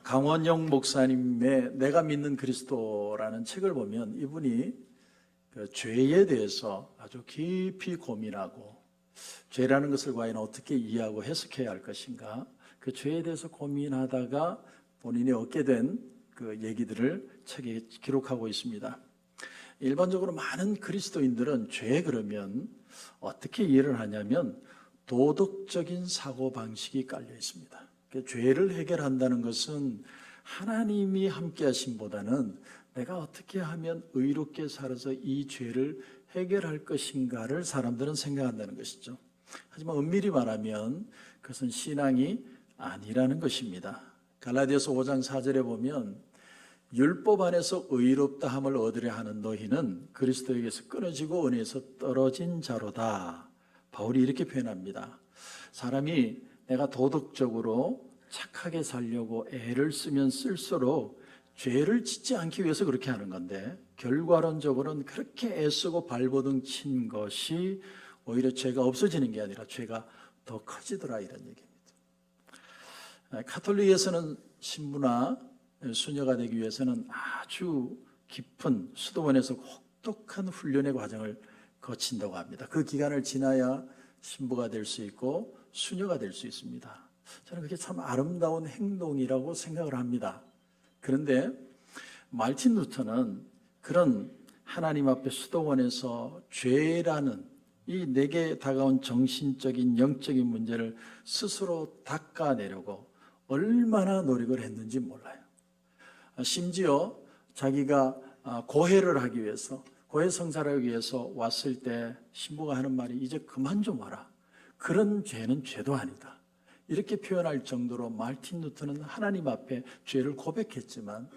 강원영 목사님의 내가 믿는 그리스도라는 책을 보면 이분이 그 죄에 대해서 아주 깊이 고민하고 죄라는 것을 과연 어떻게 이해하고 해석해야 할 것인가, 그 죄에 대해서 고민하다가 본인이 얻게 된 그 얘기들을 책에 기록하고 있습니다. 일반적으로 많은 그리스도인들은 죄 그러면 어떻게 이해를 하냐면 도덕적인 사고방식이 깔려 있습니다. 죄를 해결한다는 것은 하나님이 함께 하심보다는 내가 어떻게 하면 의롭게 살아서 이 죄를 해결할 것인가를 사람들은 생각한다는 것이죠. 하지만 엄밀히 말하면 그것은 신앙이 아니라는 것입니다. 갈라디아서 5장 4절에 보면 율법 안에서 의롭다함을 얻으려 하는 너희는 그리스도에게서 끊어지고 은혜에서 떨어진 자로다. 바울이 이렇게 표현합니다. 사람이 내가 도덕적으로 착하게 살려고 애를 쓰면 쓸수록 죄를 짓지 않기 위해서 그렇게 하는 건데, 결과론적으로는 그렇게 애쓰고 발버둥 친 것이 오히려 죄가 없어지는 게 아니라 죄가 더 커지더라, 이런 얘기입니다. 가톨릭에서는 신부나 수녀가 되기 위해서는 아주 깊은 수도원에서 혹독한 훈련의 과정을 거친다고 합니다. 그 기간을 지나야 신부가 될 수 있고 수녀가 될 수 있습니다. 저는 그게 참 아름다운 행동이라고 생각을 합니다. 그런데 말틴 루터는 그런 하나님 앞에 수도원에서 죄라는 이 내게 다가온 정신적인 영적인 문제를 스스로 닦아내려고 얼마나 노력을 했는지 몰라요. 심지어 자기가 고해를 하기 위해서, 고해 성사를 하기 위해서 왔을 때 신부가 하는 말이 이제 그만 좀 와라. 그런 죄는 죄도 아니다. 이렇게 표현할 정도로 말틴 루터는 하나님 앞에 죄를 고백했지만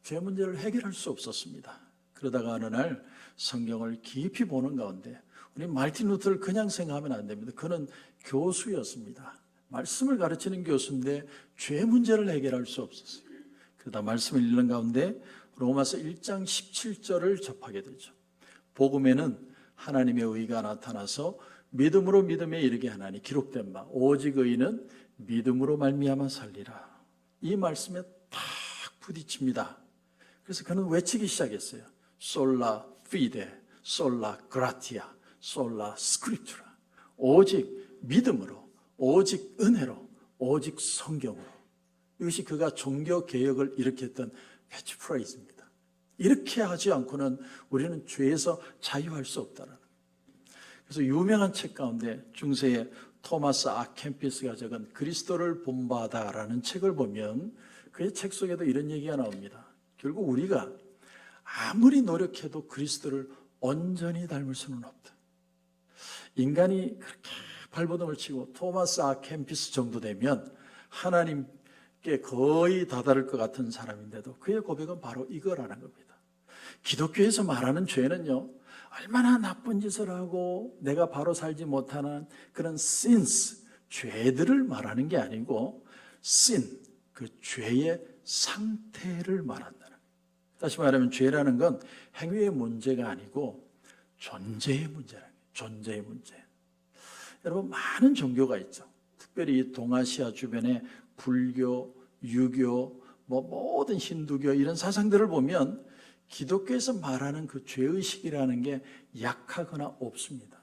죄 문제를 해결할 수 없었습니다. 그러다가 어느 날 성경을 깊이 보는 가운데, 우리 말틴 루터를 그냥 생각하면 안 됩니다. 그는 교수였습니다. 말씀을 가르치는 교수인데 죄 문제를 해결할 수 없었어요. 그러다 말씀을 읽는 가운데 로마서 1장 17절을 접하게 되죠. 복음에는 하나님의 의가 나타나서 믿음으로 믿음에 이르게 하나니 기록된 바 오직 의인은 믿음으로 말미암아 살리라. 이 말씀에 탁 부딪힙니다. 그래서 그는 외치기 시작했어요. 솔라 피데, 솔라 그라티아, 솔라 스크립투라. 오직 믿음으로, 오직 은혜로, 오직 성경으로. 이것이 그가 종교개혁을 일으켰던 캐치프레이즈입니다. 이렇게 하지 않고는 우리는 죄에서 자유할 수 없다는 거예요. 그래서 유명한 책 가운데 중세의 토마스 아 캠피스가 적은 그리스도를 본받아라는 책을 보면 그의 책 속에도 이런 얘기가 나옵니다. 결국 우리가 아무리 노력해도 그리스도를 온전히 닮을 수는 없다. 인간이 그렇게 발버둥을 치고 토마스 아 캠피스 정도 되면 하나님께 거의 다다를 것 같은 사람인데도 그의 고백은 바로 이거라는 겁니다. 기독교에서 말하는 죄는요, 얼마나 나쁜 짓을 하고 내가 바로 살지 못하는 그런 sins, 죄들을 말하는 게 아니고 sin, 그 죄의 상태를 말한다는 거예요. 다시 말하면 죄라는 건 행위의 문제가 아니고 존재의 문제라는 거예요. 존재의 문제. 여러분, 많은 종교가 있죠. 특별히 동아시아 주변에 불교, 유교, 모든 힌두교 이런 사상들을 보면 기독교에서 말하는 그 죄의식이라는 게 약하거나 없습니다.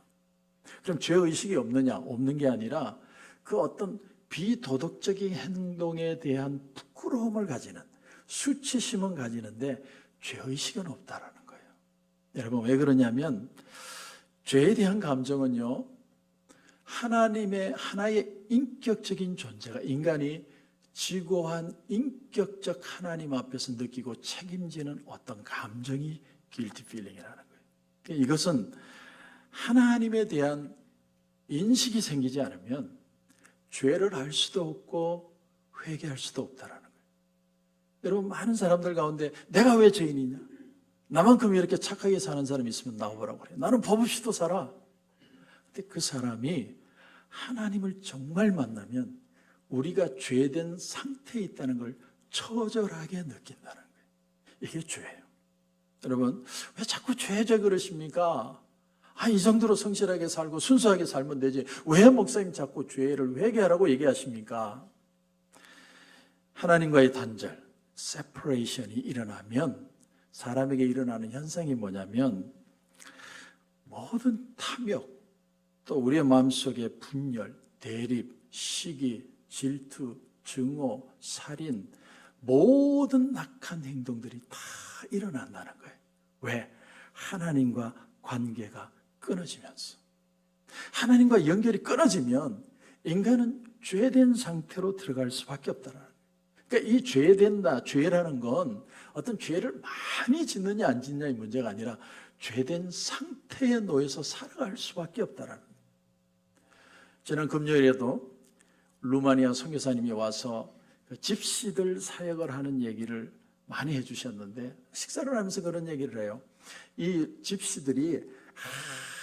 그럼 죄의식이 없느냐? 없는 게 아니라 그 어떤 비도덕적인 행동에 대한 부끄러움을 가지는, 수치심은 가지는데 죄의식은 없다라는 거예요. 여러분, 왜 그러냐면 죄에 대한 감정은요, 하나님의 하나의 인격적인 존재가, 인간이 지고한 인격적 하나님 앞에서 느끼고 책임지는 어떤 감정이 guilty feeling이라는 거예요. 이것은 하나님에 대한 인식이 생기지 않으면 죄를 알 수도 없고 회개할 수도 없다라는 거예요. 여러분, 많은 사람들 가운데 내가 왜 죄인이냐? 나만큼 이렇게 착하게 사는 사람이 있으면 나오라고 그래요. 나는 법 없이도 살아. 근데 그 사람이 하나님을 정말 만나면 우리가 죄된 상태에 있다는 걸 처절하게 느낀다는 거예요. 이게 죄예요. 여러분, 왜 자꾸 죄 그러십니까? 이 정도로 성실하게 살고 순수하게 살면 되지. 왜 목사님 자꾸 죄를 회개하라고 얘기하십니까? 하나님과의 단절, separation이 일어나면 사람에게 일어나는 현상이 뭐냐면 모든 탐욕, 또 우리의 마음속에 분열, 대립, 시기, 질투, 증오, 살인, 모든 악한 행동들이 다 일어난다는 거예요. 왜? 하나님과 관계가 끊어지면서. 하나님과 연결이 끊어지면 인간은 죄된 상태로 들어갈 수밖에 없다는 거예요. 그러니까 이 죄된다, 죄라는 건 어떤 죄를 많이 짓느냐 안 짓느냐의 문제가 아니라 죄된 상태에 놓여서 살아갈 수밖에 없다는 거예요. 지난 금요일에도 루마니아 선교사님이 와서 집시들 사역을 하는 얘기를 많이 해주셨는데 식사를 하면서 그런 얘기를 해요. 이 집시들이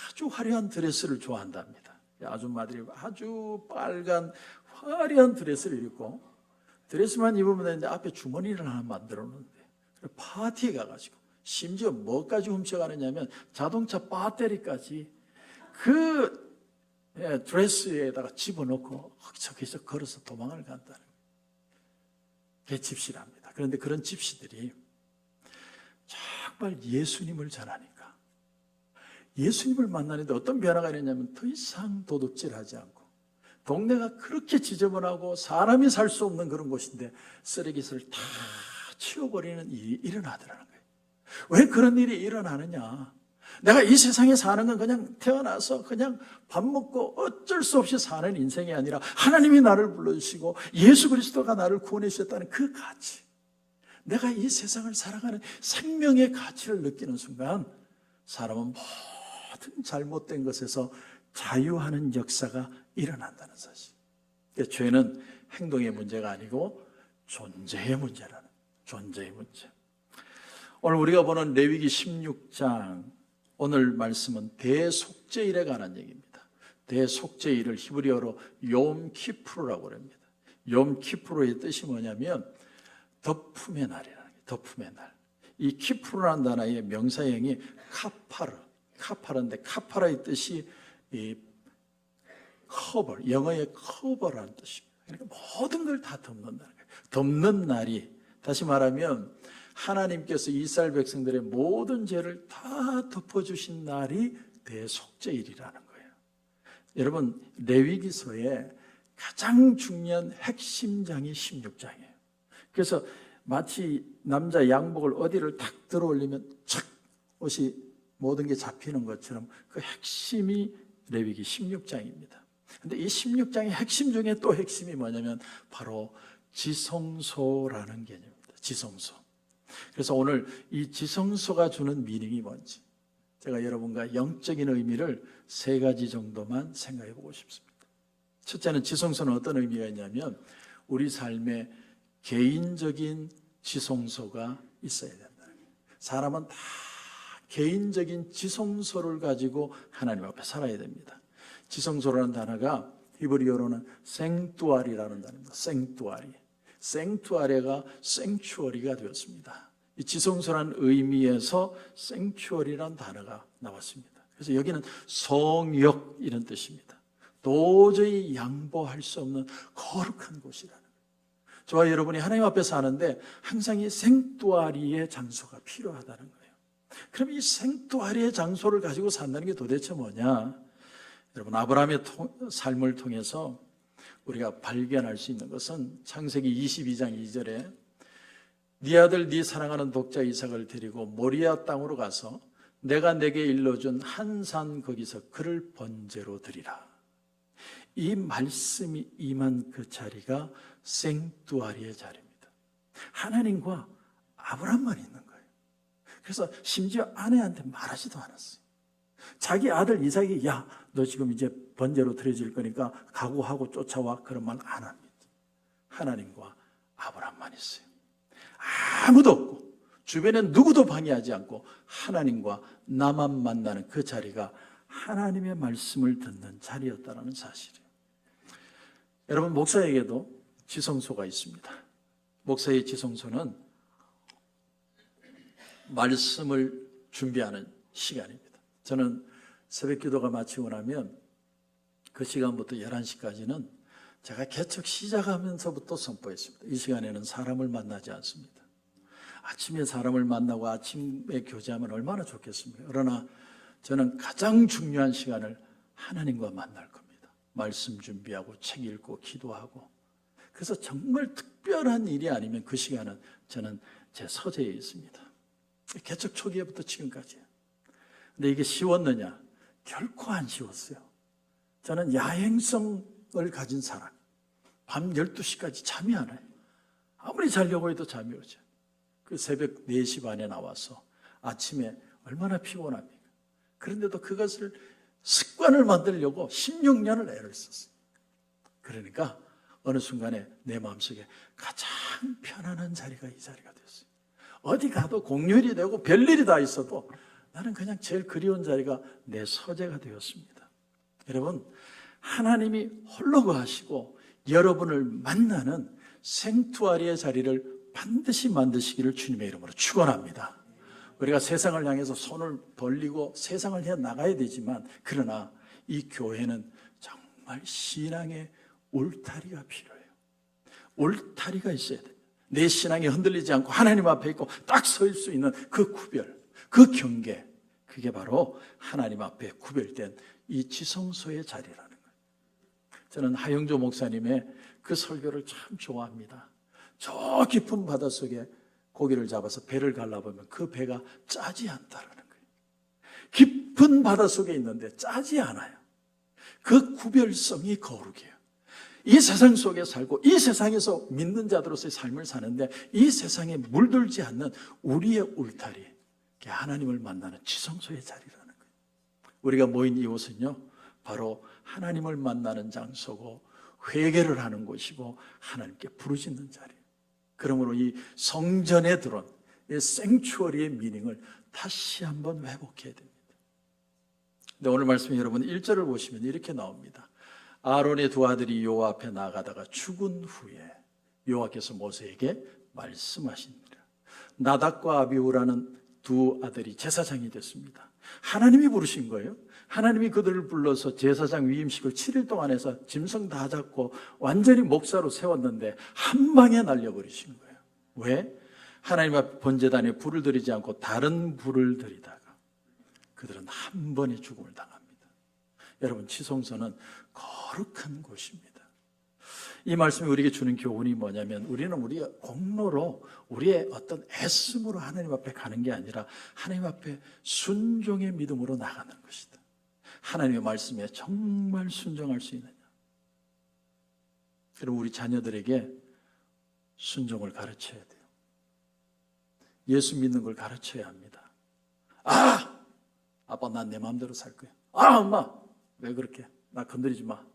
아주 화려한 드레스를 좋아한답니다. 아줌마들이 아주 빨간 화려한 드레스를 입고 드레스만 입으면 되는데 앞에 주머니를 하나 만들어 놓는데 파티에 가가지고 심지어 뭐까지 훔쳐가느냐면 자동차 배터리까지 그 드레스에다가 집어넣고 저기서 걸어서 도망을 간다는 게 집시랍니다. 그런데 그런 집시들이 정말 예수님을 전하니까 예수님을 만나는데 어떤 변화가 있냐면 더 이상 도둑질하지 않고 동네가 그렇게 지저분하고 사람이 살 수 없는 그런 곳인데 쓰레기를 다 치워버리는 일이 일어나더라는 거예요. 왜 그런 일이 일어나느냐? 내가 이 세상에 사는 건 그냥 태어나서 그냥 밥 먹고 어쩔 수 없이 사는 인생이 아니라 하나님이 나를 불러주시고 예수 그리스도가 나를 구원해 주셨다는 그 가치, 내가 이 세상을 살아가는 생명의 가치를 느끼는 순간 사람은 모든 잘못된 것에서 자유하는 역사가 일어난다는 사실. 죄는 행동의 문제가 아니고 존재의 문제라는, 존재의 문제. 오늘 우리가 보는 레위기 16장, 오늘 말씀은 대속죄일에 관한 얘기입니다. 대속죄일을 히브리어로 욤키푸르라고 합니다. 욤키푸르의 뜻이 뭐냐면 덮음의 날이라는 거예요. 덮음의 날. 이 키푸르라는 단어의 명사형이 카파르인데 카파라의 뜻이 이 커버, 영어의 커버라는 뜻입니다. 그러니까 모든 걸 다 덮는다는 거예요. 덮는 날이, 다시 말하면 하나님께서 이스라엘 백성들의 모든 죄를 다 덮어주신 날이 대속죄일이라는 거예요. 여러분, 레위기서의 가장 중요한 핵심장이 16장이에요. 그래서 마치 남자 양복을 어디를 탁 들어 올리면 착 옷이 모든 게 잡히는 것처럼 그 핵심이 레위기 16장입니다. 근데 이 16장의 핵심 중에 또 핵심이 뭐냐면 바로 지성소라는 개념입니다. 지성소. 그래서 오늘 이 지성소가 주는 미닝이 뭔지 제가 여러분과 영적인 의미를 세 가지 정도만 생각해 보고 싶습니다. 첫째는 지성소는 어떤 의미가 있냐면 우리 삶에 개인적인 지성소가 있어야 된다. 사람은 다 개인적인 지성소를 가지고 하나님 앞에 살아야 됩니다. 지성소라는 단어가 히브리어로는 생뚜아리라는 단어입니다. 생뚜아리. 생투아리가 생추어리가 되었습니다. 이 지성소라는 의미에서 생추어리라는 단어가 나왔습니다. 그래서 여기는 성역 이런 뜻입니다. 도저히 양보할 수 없는 거룩한 곳이라는 거예요. 저와 여러분이 하나님 앞에 사는데 항상 이 생뚜아리의 장소가 필요하다는 거예요. 그럼 이 생뚜아리의 장소를 가지고 산다는 게 도대체 뭐냐? 여러분, 아브라함의 삶을 통해서 우리가 발견할 수 있는 것은 창세기 22장 2절에 네 아들 네 사랑하는 독자 이삭을 데리고 모리아 땅으로 가서 내가 내게 일러준 한 산 거기서 그를 번제로 드리라. 이 말씀이 임한 그 자리가 생뚜아리의 자리입니다. 하나님과 아브라함만 있는 거예요. 그래서 심지어 아내한테 말하지도 않았어요. 자기 아들 이삭이 야, 너 지금 이제 번제로 드려질 거니까 각오하고 쫓아와, 그런 말 안 합니다. 하나님과 아브라함만 있어요. 아무도 없고 주변에 누구도 방해하지 않고 하나님과 나만 만나는 그 자리가 하나님의 말씀을 듣는 자리였다는 사실이에요. 여러분, 목사에게도 지성소가 있습니다. 목사의 지성소는 말씀을 준비하는 시간입니다. 저는 새벽 기도가 마치고 나면 그 시간부터 11시까지는 제가 개척 시작하면서부터 선포했습니다. 이 시간에는 사람을 만나지 않습니다. 아침에 사람을 만나고 아침에 교제하면 얼마나 좋겠습니까? 그러나 저는 가장 중요한 시간을 하나님과 만날 겁니다. 말씀 준비하고 책 읽고 기도하고. 그래서 정말 특별한 일이 아니면 그 시간은 저는 제 서재에 있습니다. 개척 초기에부터 지금까지요. 근데 이게 쉬웠느냐? 결코 안 쉬웠어요. 저는 야행성을 가진 사람. 밤 12시까지 잠이 안 와요. 아무리 자려고 해도 잠이 오죠. 그 새벽 4시 반에 나와서 아침에 얼마나 피곤합니까? 그런데도 그것을 습관을 만들려고 16년을 애를 썼어요. 그러니까 어느 순간에 내 마음속에 가장 편안한 자리가 이 자리가 됐어요. 어디 가도 공휴일이 되고 별일이 다 있어도 나는 그냥 제일 그리운 자리가 내 서재가 되었습니다. 여러분, 하나님이 홀로 거하시고 여러분을 만나는 생투아리의 자리를 반드시 만드시기를 주님의 이름으로 축원합니다. 우리가 세상을 향해서 손을 벌리고 세상을 해 나가야 되지만, 그러나 이 교회는 정말 신앙의 울타리가 필요해요. 울타리가 있어야 돼요. 내 신앙이 흔들리지 않고 하나님 앞에 있고 딱 설 수 있는 그 구별, 그 경계, 그게 바로 하나님 앞에 구별된 이 지성소의 자리라는 거예요. 저는 하영조 목사님의 그 설교를 참 좋아합니다. 저 깊은 바닷속에 고기를 잡아서 배를 갈라보면 그 배가 짜지 않다라는 거예요. 깊은 바닷속에 있는데 짜지 않아요. 그 구별성이 거룩해요. 이 세상 속에 살고 이 세상에서 믿는 자들로서의 삶을 사는데 이 세상에 물들지 않는 우리의 울타리, 하나님을 만나는 지성소의 자리라는 거예요. 우리가 모인 이곳은요, 바로 하나님을 만나는 장소고 회개를 하는 곳이고 하나님께 부르짖는 자리예요. 그러므로 이 성전에 들어온 이 생추어리의 미닝을 다시 한번 회복해야 됩니다. 근데 오늘 말씀에 여러분 1절을 보시면 이렇게 나옵니다. 아론의 두 아들이 여호와 앞에 나가다가 죽은 후에 여호와께서 모세에게 말씀하시니라. 나답과 아비후라는 두 아들이 제사장이 됐습니다. 하나님이 부르신 거예요. 하나님이 그들을 불러서 제사장 위임식을 7일 동안 해서 짐승 다 잡고 완전히 목사로 세웠는데 한 방에 날려버리신 거예요. 왜? 하나님 앞 번제단에 불을 들이지 않고 다른 불을 들이다가 그들은 한 번에 죽음을 당합니다. 여러분, 지성소는 거룩한 곳입니다. 이 말씀이 우리에게 주는 교훈이 뭐냐면, 우리는 우리의 공로로, 우리의 어떤 애씀으로 하나님 앞에 가는 게 아니라 하나님 앞에 순종의 믿음으로 나가는 것이다. 하나님의 말씀에 정말 순종할 수 있느냐. 그리고 우리 자녀들에게 순종을 가르쳐야 돼요. 예수 믿는 걸 가르쳐야 합니다. 아빠 난 내 마음대로 살 거야. 엄마 왜 그렇게 나 건드리지 마.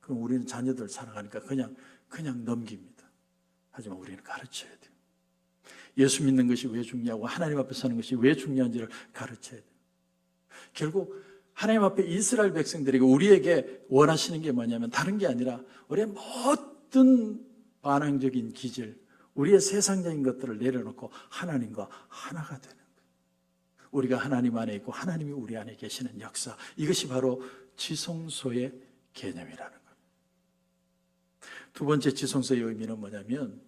그럼 우리는 자녀들 사랑하니까 그냥 넘깁니다. 하지만 우리는 가르쳐야 돼요. 예수 믿는 것이 왜 중요하고 하나님 앞에 사는 것이 왜 중요한지를 가르쳐야 돼요. 결국 하나님 앞에 이스라엘 백성들에게 우리에게 원하시는 게 뭐냐면 다른 게 아니라 우리의 모든 반항적인 기질, 우리의 세상적인 것들을 내려놓고 하나님과 하나가 되는 거예요. 우리가 하나님 안에 있고 하나님이 우리 안에 계시는 역사, 이것이 바로 지성소의 개념이라는 거예요. 두 번째 지성소의 의미는 뭐냐면,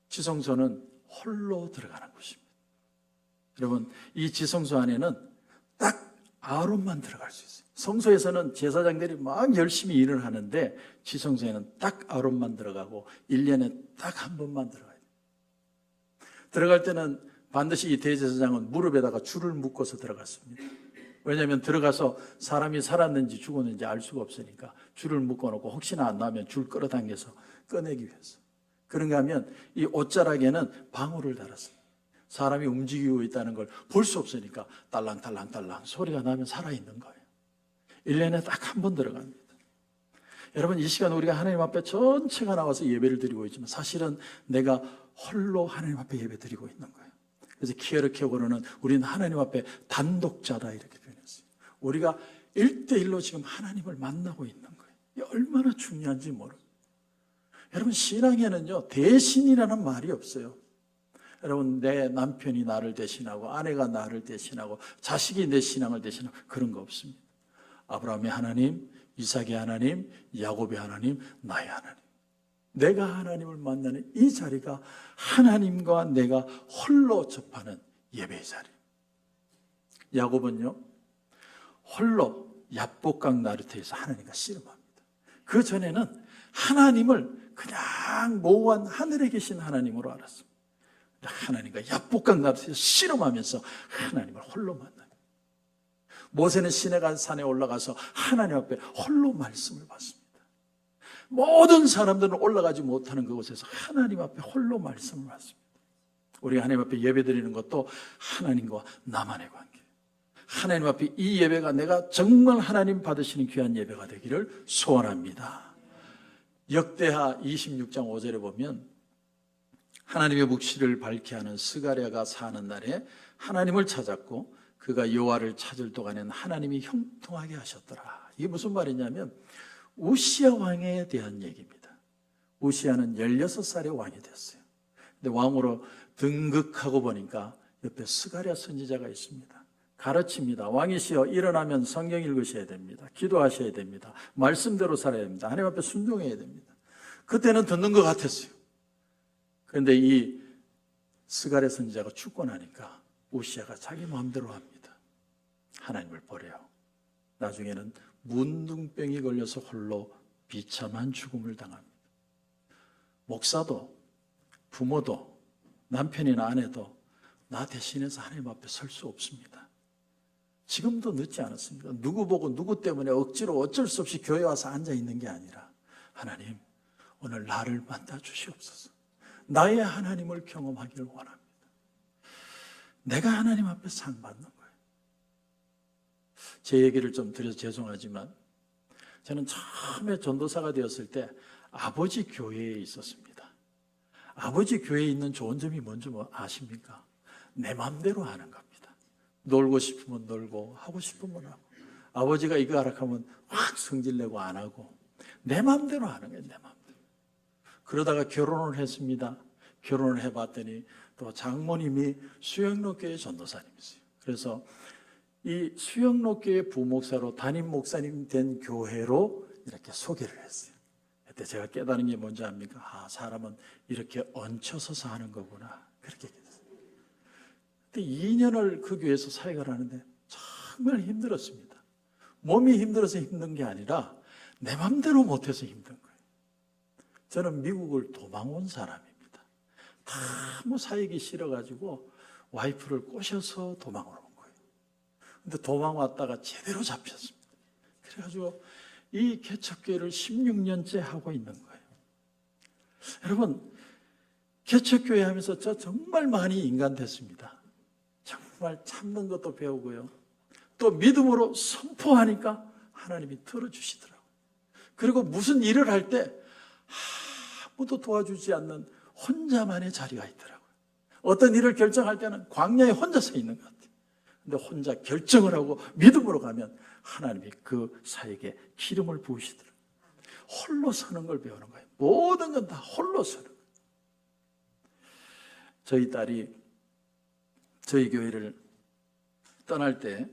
지성소는 홀로 들어가는 곳입니다. 여러분, 이 지성소 안에는 딱 아론만 들어갈 수 있어요. 성소에서는 제사장들이 막 열심히 일을 하는데 지성소에는 딱 아론만 들어가고 1년에 딱 한 번만 들어가야 돼요. 들어갈 때는 반드시 이 대제사장은 무릎에다가 줄을 묶어서 들어갔습니다. 왜냐하면 들어가서 사람이 살았는지 죽었는지 알 수가 없으니까 줄을 묶어놓고 혹시나 안 나오면 줄 끌어당겨서 꺼내기 위해서. 그런가 하면 이 옷자락에는 방울을 달았어요. 사람이 움직이고 있다는 걸 볼 수 없으니까 딸랑딸랑딸랑 소리가 나면 살아있는 거예요. 1년에 딱 한 번 들어갑니다. 여러분, 이 시간 우리가 하나님 앞에 전체가 나와서 예배를 드리고 있지만 사실은 내가 홀로 하나님 앞에 예배 드리고 있는 거예요. 그래서 키에르케고로는 우리는 하나님 앞에 단독자다 이렇게 표현했어요. 우리가 1대1로 지금 하나님을 만나고 있는 거예요. 이게 얼마나 중요한지 모르고. 여러분, 신앙에는요 대신이라는 말이 없어요. 여러분, 내 남편이 나를 대신하고 아내가 나를 대신하고 자식이 내 신앙을 대신하고 그런 거 없습니다. 아브라함의 하나님, 이삭의 하나님, 야곱의 하나님, 나의 하나님. 내가 하나님을 만나는 이 자리가 하나님과 내가 홀로 접하는 예배의 자리. 야곱은요, 홀로 야복강 나루터에서 하나님과 씨름합니다. 그 전에는 하나님을 그냥 모호한 하늘에 계신 하나님으로 알았습니다. 하나님과 야복강 나루터에서 씨름하면서 하나님을 홀로 만납니다. 모세는 시내가 산에 올라가서 하나님 앞에 홀로 말씀을 받습니다. 모든 사람들은 올라가지 못하는 그곳에서 하나님 앞에 홀로 말씀을 받습니다. 우리가 하나님 앞에 예배 드리는 것도 하나님과 나만의 관계. 하나님 앞에 이 예배가 내가 정말 하나님 받으시는 귀한 예배가 되기를 소원합니다. 역대하 26장 5절에 보면 하나님의 묵시를 밝게 하는 스가랴가 사는 날에 하나님을 찾았고 그가 여호와를 찾을 동안에는 하나님이 형통하게 하셨더라. 이게 무슨 말이냐면 우시야 왕에 대한 얘기입니다. 우시야는 16살의 왕이 됐어요. 근데 왕으로 등극하고 보니까 옆에 스가랴 선지자가 있습니다. 가르칩니다. 왕이시여 일어나면 성경 읽으셔야 됩니다. 기도하셔야 됩니다. 말씀대로 살아야 됩니다. 하나님 앞에 순종해야 됩니다. 그때는 듣는 것 같았어요. 그런데 이 스가랴 선지자가 죽고 나니까 우시야가 자기 마음대로 합니다. 하나님을 버려요. 나중에는 문둥병이 걸려서 홀로 비참한 죽음을 당합니다. 목사도 부모도 남편이나 아내도 나 대신해서 하나님 앞에 설 수 없습니다. 지금도 늦지 않았습니다. 누구 보고 누구 때문에 억지로 어쩔 수 없이 교회 와서 앉아 있는 게 아니라 하나님 오늘 나를 만나 주시옵소서. 나의 하나님을 경험하기를 원합니다. 내가 하나님 앞에 상 받는 거예요. 제 얘기를 좀 드려서 죄송하지만 저는 처음에 전도사가 되었을 때 아버지 교회에 있었습니다. 아버지 교회에 있는 좋은 점이 뭔지 아십니까? 내 마음대로 하는 겁니다. 놀고 싶으면 놀고 하고 싶으면 하고 아버지가 이거 하라 하면 확 성질내고 안 하고 내 마음대로 하는 거예요. 내 마음대로. 그러다가 결혼을 했습니다. 결혼을 해봤더니 또 장모님이 수영로교회 전도사님이세요. 그래서 이 수영로교회 부목사로 담임 목사님 된 교회로 이렇게 소개를 했어요. 그때 제가 깨달은 게 뭔지 압니까? 아, 사람은 이렇게 얹혀서 사는 거구나. 그렇게 됐어요. 그때 2년을 그 교회에서 사역을 하는데 정말 힘들었습니다. 몸이 힘들어서 힘든 게 아니라 내 맘대로 못해서 힘든 거예요. 저는 미국을 도망 온 사람입니다. 너무 사역이 싫어가지고 와이프를 꼬셔서 도망을 온 거예요. 근데 도망 왔다가 제대로 잡혔습니다. 그래가지고 이 개척교회를 16년째 하고 있는 거예요. 여러분, 개척교회 하면서 저 정말 많이 인간됐습니다. 정말 참는 것도 배우고요. 또 믿음으로 선포하니까 하나님이 들어주시더라고요. 그리고 무슨 일을 할 때 아무도 도와주지 않는 혼자만의 자리가 있더라고요. 어떤 일을 결정할 때는 광야에 혼자 서 있는 것 같아요. 근데 혼자 결정을 하고 믿음으로 가면 하나님이 그 사역에 기름을 부으시더라고요. 홀로 서는 걸 배우는 거예요. 모든 건 다 홀로 서는 거예요. 저희 딸이 저희 교회를 떠날 때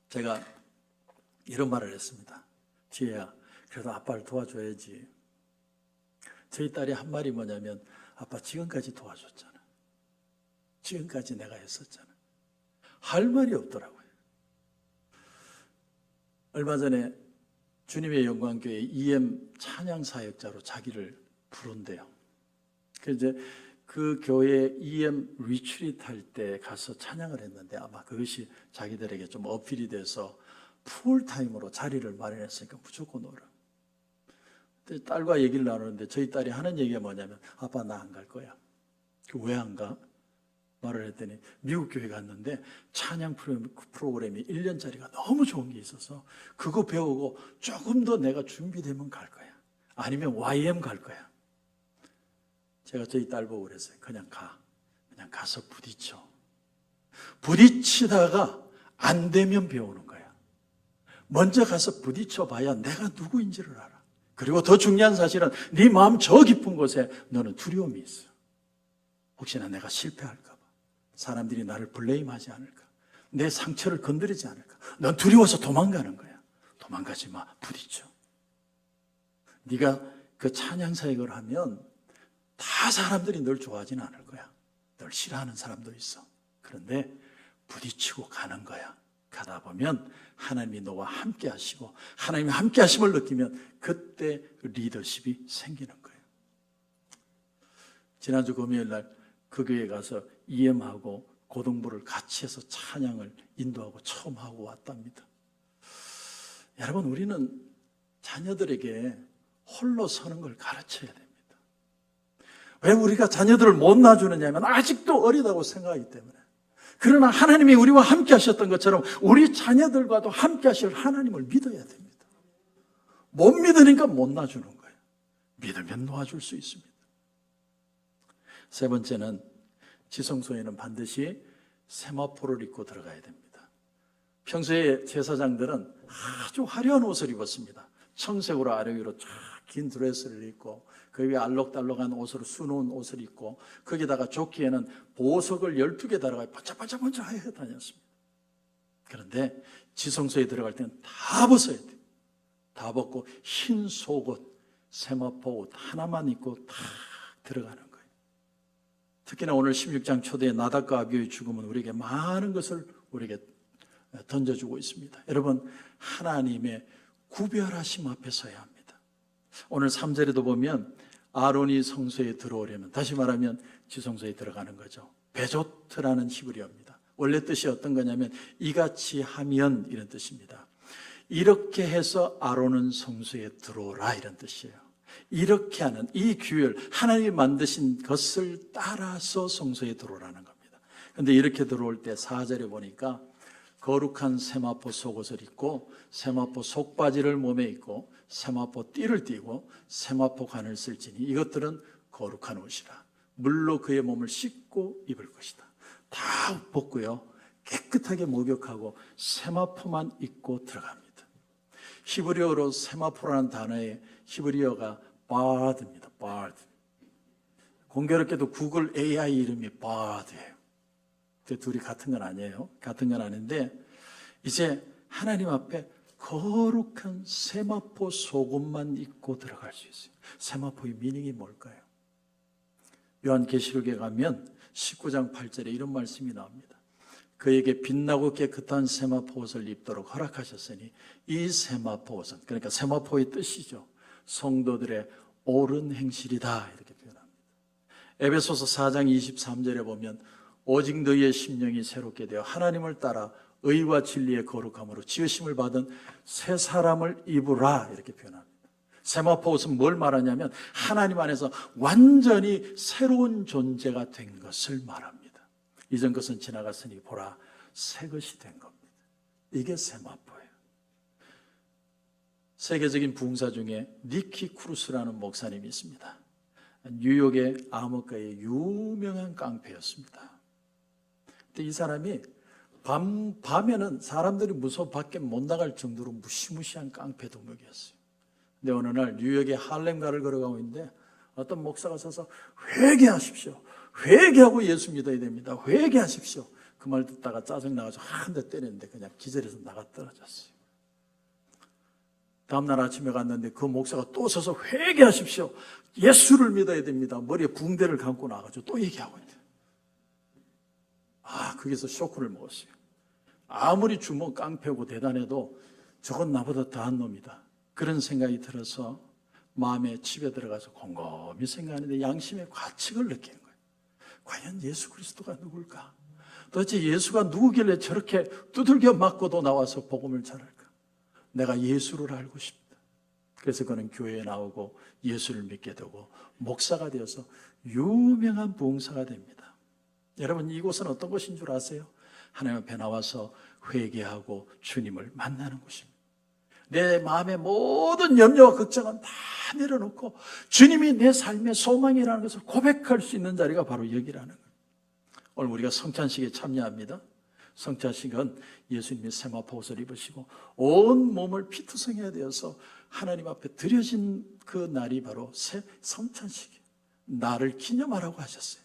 제가 이런 말을 했습니다. 지혜야, 그래도 아빠를 도와줘야지. 저희 딸이 한 말이 뭐냐면 아빠 지금까지 도와줬잖아. 지금까지 내가 했었잖아. 할 말이 없더라고요. 얼마 전에 주님의 영광교회 EM 찬양 사역자로 자기를 부른대요. 그래서 그 교회 EM 리트리트 할 때 가서 찬양을 했는데 아마 그것이 자기들에게 좀 어필이 돼서 풀타임으로 자리를 마련했으니까 무조건 오라. 딸과 얘기를 나누는데 저희 딸이 하는 얘기가 뭐냐면 아빠 나 안 갈 거야. 왜 안 가? 말을 했더니 미국 교회 갔는데 찬양 프로그램이 1년짜리가 너무 좋은 게 있어서 그거 배우고 조금 더 내가 준비되면 갈 거야. 아니면 YM 갈 거야. 제가 저희 딸 보고 그랬어요. 그냥 가. 그냥 가서 부딪혀. 부딪히다가 안 되면 배우는 거야. 먼저 가서 부딪혀 봐야 내가 누구인지를 알아. 그리고 더 중요한 사실은 네 마음 저 깊은 곳에 너는 두려움이 있어. 혹시나 내가 실패할까 봐. 사람들이 나를 블레임하지 않을까. 내 상처를 건드리지 않을까? 넌 두려워서 도망가는 거야. 도망가지 마. 부딪혀. 네가 그 찬양 사역을 하면 다 사람들이 널 좋아하지는 않을 거야. 널 싫어하는 사람도 있어. 그런데 부딪히고 가는 거야. 가다 보면 하나님이 너와 함께 하시고 하나님이 함께 하심을 느끼면 그때 리더십이 생기는 거예요. 지난주 금요일 날 그 교회에 가서 EM하고 고등부를 같이 해서 찬양을 인도하고 처음 하고 왔답니다. 여러분, 우리는 자녀들에게 홀로 서는 걸 가르쳐야 됩니다. 왜 우리가 자녀들을 못 놔주느냐 하면 아직도 어리다고 생각하기 때문에. 그러나 하나님이 우리와 함께 하셨던 것처럼 우리 자녀들과도 함께 하실 하나님을 믿어야 됩니다. 못 믿으니까 못 놔주는 거예요. 믿으면 놓아줄 수 있습니다. 세 번째는 지성소에는 반드시 세마포를 입고 들어가야 됩니다. 평소에 제사장들은 아주 화려한 옷을 입었습니다. 청색으로 아래 위로 쫙 긴 드레스를 입고 그 위에 알록달록한 옷으로 수놓은 옷을 입고 거기다가 조끼에는 보석을 12개 달아가 반짝반짝 하여 다녔습니다. 그런데 지성소에 들어갈 때는 다 벗어야 돼요. 다 벗고 흰 속옷, 세마포 옷 하나만 입고 다 들어가는 거예요. 특히나 오늘 16장 초대의 나답과 아비후의 죽음은 우리에게 많은 것을 우리에게 던져주고 있습니다. 여러분, 하나님의 구별하심 앞에 서야 합니다. 오늘 3절에도 보면 아론이 성소에 들어오려면, 다시 말하면 지성소에 들어가는 거죠. 베조트라는 히브리어입니다. 원래 뜻이 어떤 거냐면 이같이 하면 이런 뜻입니다. 이렇게 해서 아론은 성소에 들어오라 이런 뜻이에요. 이렇게 하는 이 규율, 하나님이 만드신 것을 따라서 성소에 들어오라는 겁니다. 그런데 이렇게 들어올 때 4절에 보니까 거룩한 세마포 속옷을 입고 세마포 속바지를 몸에 입고 세마포 띠를 띠고 세마포 관을 쓸지니 이것들은 거룩한 옷이라. 물로 그의 몸을 씻고 입을 것이다. 다 벗고요, 깨끗하게 목욕하고 세마포만 입고 들어갑니다. 히브리어로 세마포라는 단어의 히브리어가 바드입니다. 바드. 공교롭게도 구글 AI 이름이 바드예요. 둘이 같은 건 아니에요. 같은 건 아닌데 이제 하나님 앞에 거룩한 세마포 속옷만 입고 들어갈 수 있어요. 세마포의 미닝이 뭘까요? 요한계시록에 가면 19장 8절에 이런 말씀이 나옵니다. 그에게 빛나고 깨끗한 세마포 옷을 입도록 허락하셨으니 이 세마포 옷은, 그러니까 세마포의 뜻이죠, 성도들의 옳은 행실이다 이렇게 표현합니다. 에베소서 4장 23절에 보면 오직 너희의 심령이 새롭게 되어 하나님을 따라 의와 진리의 거룩함으로 지으심을 받은 새 사람을 입으라 이렇게 표현합니다. 세마포 옷은 뭘 말하냐면 하나님 안에서 완전히 새로운 존재가 된 것을 말합니다. 이전 것은 지나갔으니 보라 새 것이 된 겁니다. 이게 세마포예요. 세계적인 부흥사 중에 니키 크루스라는 목사님이 있습니다. 뉴욕의 암흑가의 유명한 깡패였습니다. 근데 이 사람이 밤에는 사람들이 무서워 밖에 못 나갈 정도로 무시무시한 깡패 도둑이었어요. 근데 어느 날 뉴욕의 할렘가를 걸어가고 있는데 어떤 목사가 서서 회개하십시오. 회개하고 예수 믿어야 됩니다. 회개하십시오. 그 말 듣다가 짜증나가지고 한 대 때렸는데 그냥 기절해서 나가 떨어졌어요. 다음날 아침에 갔는데 그 목사가 또 서서 회개하십시오. 예수를 믿어야 됩니다. 머리에 붕대를 감고 나가지고 또 얘기하고 있대요. 거기서 쇼크를 먹었어요. 아무리 주먹 깡패고 대단해도 저건 나보다 더한 놈이다. 그런 생각이 들어서 마음에 집에 들어가서 곰곰이 생각하는데 양심의 과칙을 느낀 거예요. 과연 예수 그리스도가 누굴까? 도대체 예수가 누구길래 저렇게 두들겨 맞고도 나와서 복음을 전할까? 내가 예수를 알고 싶다. 그래서 그는 교회에 나오고 예수를 믿게 되고 목사가 되어서 유명한 부흥사가 됩니다. 여러분, 이곳은 어떤 곳인 줄 아세요? 하나님 앞에 나와서 회개하고 주님을 만나는 곳입니다. 내 마음의 모든 염려와 걱정은 다 내려놓고 주님이 내 삶의 소망이라는 것을 고백할 수 있는 자리가 바로 여기라는 거예요. 오늘 우리가 성찬식에 참여합니다. 성찬식은 예수님이 세마포 옷을 입으시고 온 몸을 피투성해야 되어서 하나님 앞에 드려진 그 날이 바로 새 성찬식이에요. 나를 기념하라고 하셨어요.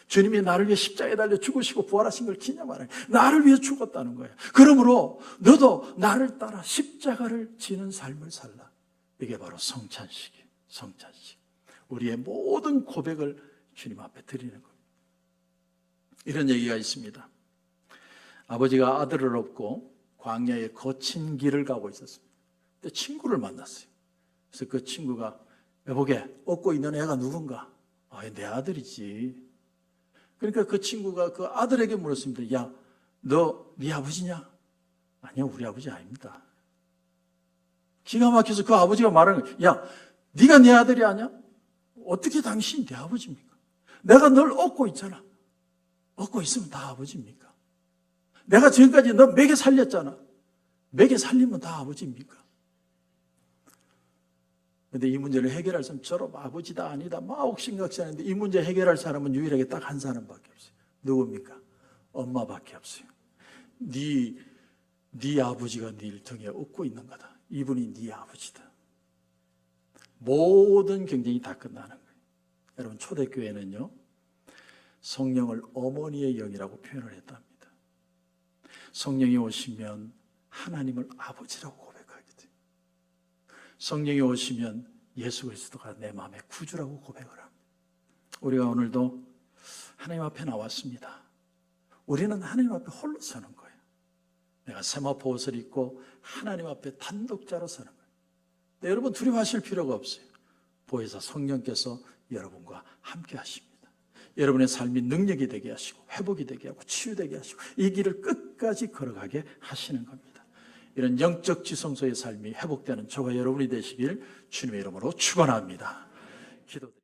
주님이 나를 위해 십자가에 달려 죽으시고 부활하신 걸 기념하는 거예요. 나를 위해 죽었다는 거예요. 그러므로 너도 나를 따라 십자가를 지는 삶을 살라. 이게 바로 성찬식이에요. 성찬식. 우리의 모든 고백을 주님 앞에 드리는 겁니다. 이런 얘기가 있습니다. 아버지가 아들을 얻고 광야의 거친 길을 가고 있었습니다. 근데 친구를 만났어요. 그래서 그 친구가 여보게, 얻고 있는 애가 누군가? 내 아들이지. 그러니까 그 친구가 그 아들에게 물었습니다. 야, 너 네 아버지냐? 아니요, 우리 아버지 아닙니다. 기가 막혀서 그 아버지가 말하는 거예요. 야, 네가 내 아들이 아니야? 어떻게 당신이 내 아버지입니까? 내가 널 얻고 있잖아. 얻고 있으면 다 아버지입니까? 내가 지금까지 너 먹여 살렸잖아. 먹여 살리면 다 아버지입니까? 근데 이 문제를 해결할 사람, 저런 아버지다 아니다 막 옥신각신하는데 이 문제 해결할 사람은 유일하게 딱 한 사람밖에 없어요. 누굽니까? 엄마밖에 없어요. 네 아버지가 네 등에 업고 있는 거다. 이분이 네 아버지다. 모든 경쟁이 다 끝나는 거예요. 여러분, 초대교회는요, 성령을 어머니의 영이라고 표현을 했답니다. 성령이 오시면 하나님을 아버지라고 고백하게 돼요. 성령이 오시면 예수 그리스도가 내 마음의 구주라고 고백을 합니다. 우리가 오늘도 하나님 앞에 나왔습니다. 우리는 하나님 앞에 홀로 서는 거예요. 내가 세마포 옷을 입고 하나님 앞에 단독자로 서는 거예요. 근데 여러분, 두려워하실 필요가 없어요. 보혜사 성령께서 여러분과 함께 하십니다. 여러분의 삶이 능력이 되게 하시고 회복이 되게 하고 치유되게 하시고 이 길을 끝까지 걸어가게 하시는 겁니다. 이런 영적 지성소의 삶이 회복되는 저와 여러분이 되시길 주님의 이름으로 축원합니다. 기도드립니다.